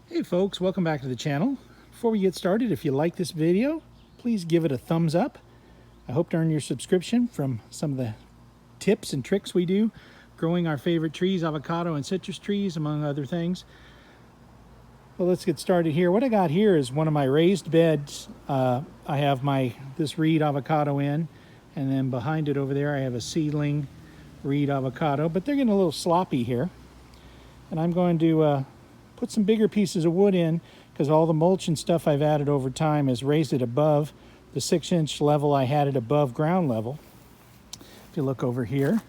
Hey folks, welcome back to the channel. Before we get started, if you like this video, please give it a thumbs up. I hope to earn your subscription from some of the tips and tricks we do growing our favorite trees, avocado and citrus trees, among other things. Well, let's get started here. What I got here is one of my raised beds. I have this reed avocado in, and then behind it over there I have a seedling reed avocado, but they're getting a little sloppy here. And I'm going to put some bigger pieces of wood in because all the mulch and stuff I've added over time has raised it above the 6-inch level. I had it above ground level. If you look over here,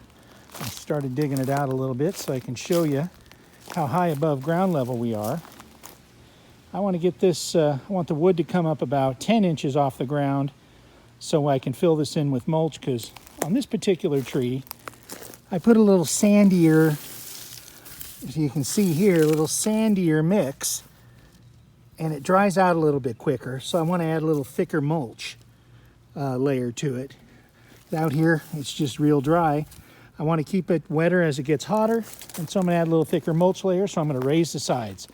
I started digging it out a little bit so I can show you how high above ground level we are. I want to get this, I want the wood to come up about 10 inches off the ground so I can fill this in with mulch, because on this particular tree, I put a little sandier, as you can see here, a little sandier mix, and it dries out a little bit quicker. So I want to add a little thicker mulch layer to it. Out here, it's just real dry. I want to keep it wetter as it gets hotter, and so I'm going to add a little thicker mulch layer, so I'm going to raise the sides.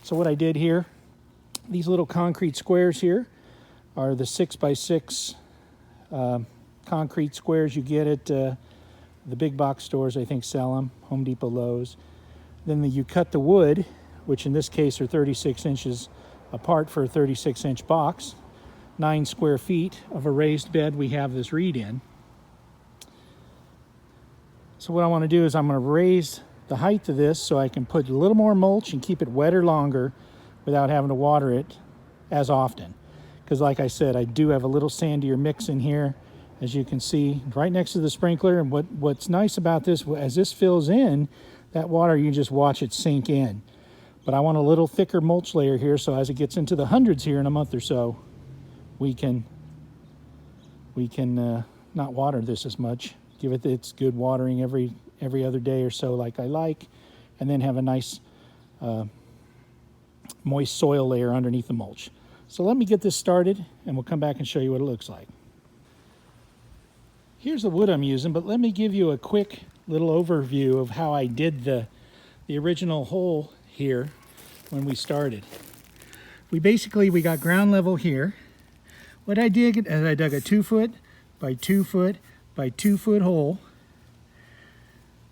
So what I did here, these little concrete squares here are the 6x6 concrete squares you get at the big box stores, I think, sell them, Home Depot, Lowe's. Then you cut the wood, which in this case are 36 inches apart for a 36-inch box, 9 square feet of a raised bed we have this reed in. So what I want to do is I'm going to raise the height of this so I can put a little more mulch and keep it wetter longer without having to water it as often. Because like I said, I do have a little sandier mix in here, as you can see, right next to the sprinkler. And what's nice about this, as this fills in, that water, you just watch it sink in. But I want a little thicker mulch layer here, so as it gets into the hundreds here in a month or so, we can not water this as much. Give it its good watering every other day or so, like I like, and then have a nice moist soil layer underneath the mulch. So let me get this started, and we'll come back and show you what it looks like. Here's the wood I'm using, but let me give you a quick little overview of how I did the original hole here when we started. We got ground level here. What I did is I dug a 2 foot by 2 foot by 2 foot hole.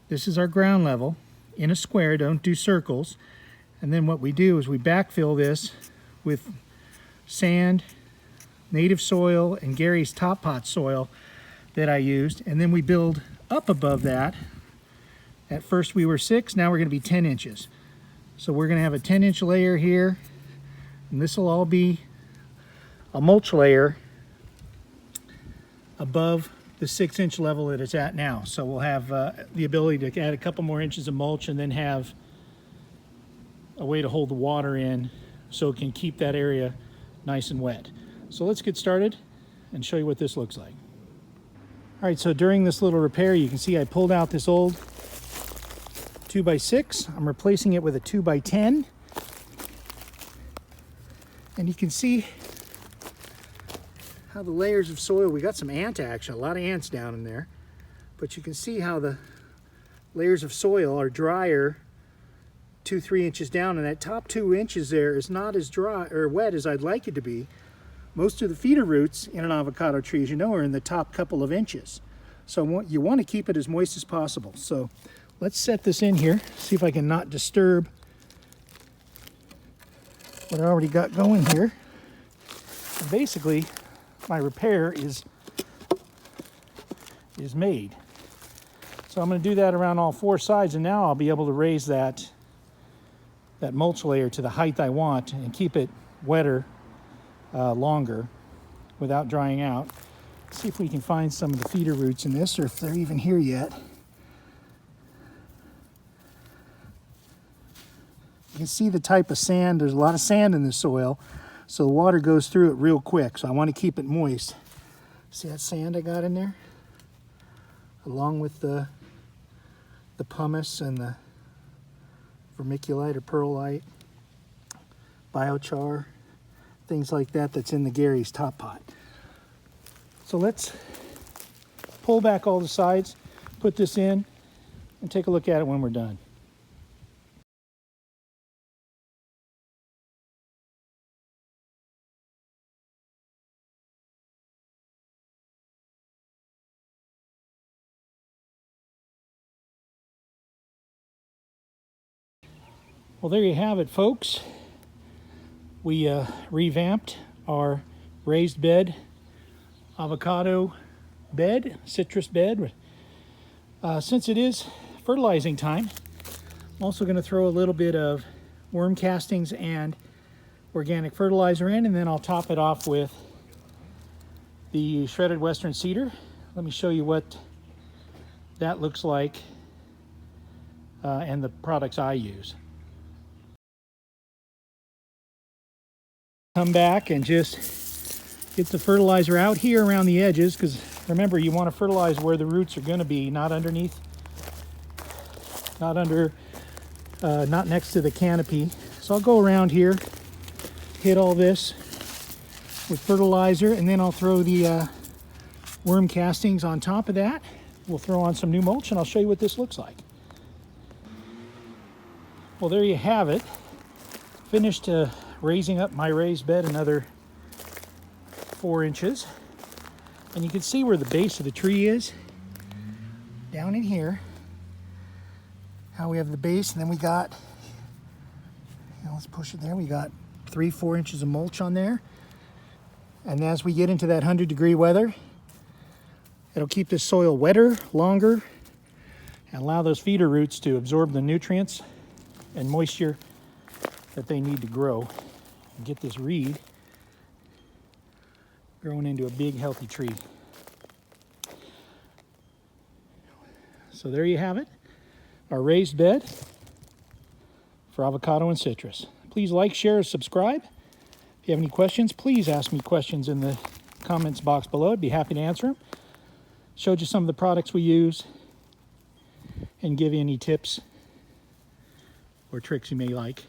This is our ground level in a square, don't do circles. And then what we do is we backfill this with sand, native soil, and Gary's Top Pot soil that I used, and then we build up above that. At first we were 6, now we're going to be 10 inches. So we're going to have a 10-inch layer here, and this will all be a mulch layer above the 6-inch level that it's at now. So we'll have the ability to add a couple more inches of mulch and then have a way to hold the water in so it can keep that area nice and wet. So let's get started and show you what this looks like. All right, so during this little repair, you can see I pulled out this old 2x6. I'm replacing it with a 2x10. And you can see how the layers of soil, we got some ant action, a lot of ants down in there. But you can see how the layers of soil are drier 2-3 inches down, and that top 2 inches there is not as dry or wet as I'd like it to be. Most of the feeder roots in an avocado tree, as you know, are in the top couple of inches. So you want to keep it as moist as possible. So let's set this in here, see if I can not disturb what I already got going here. And basically, my repair is made. So I'm going to do that around all 4 sides, and now I'll be able to raise that mulch layer to the height I want and keep it wetter longer without drying out. Let's see if we can find some of the feeder roots in this, or if they're even here yet. You can see the type of sand. There's a lot of sand in the soil, so the water goes through it real quick. So I want to keep it moist. See that sand I got in there? Along with the pumice and the vermiculite or perlite, biochar, things like that that's in the Gary's Top Pot. So let's pull back all the sides, put this in, and take a look at it when we're done. Well, there you have it, folks. We revamped our raised bed, avocado bed, citrus bed. Since it is fertilizing time, I'm also going to throw a little bit of worm castings and organic fertilizer in, and then I'll top it off with the shredded western cedar. Let me show you what that looks like and the products I use. Come back and just get the fertilizer out here around the edges, because remember, you want to fertilize where the roots are going to be, not underneath, not next to the canopy. So I'll go around here, hit all this with fertilizer, and then I'll throw the worm castings on top of that. We'll throw on some new mulch, and I'll show you what this looks like. Well, there you have it. Finished raising up my raised bed another 4 inches. And you can see where the base of the tree is. Down in here. How we have the base, and then we got, let's push it there. We got 3-4 inches of mulch on there. And as we get into that 100-degree weather, it'll keep this soil wetter longer and allow those feeder roots to absorb the nutrients and moisture that they need to grow and get this reed growing into a big, healthy tree. So there you have it, our raised bed for avocado and citrus. Please like, share, and subscribe. If you have any questions, please ask me questions in the comments box below. I'd be happy to answer them. Showed you some of the products we use and give you any tips or tricks you may like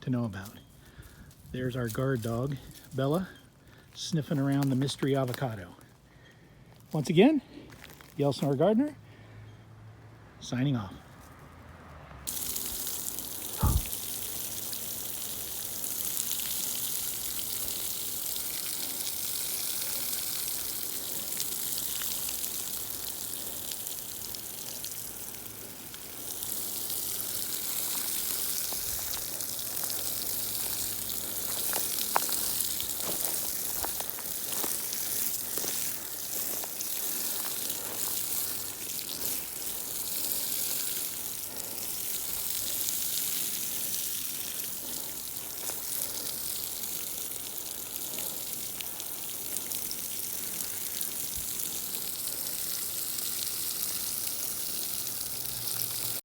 to know about. There's our guard dog, Bella, sniffing around the mystery avocado. Once again, the Elsinore Gardener, signing off.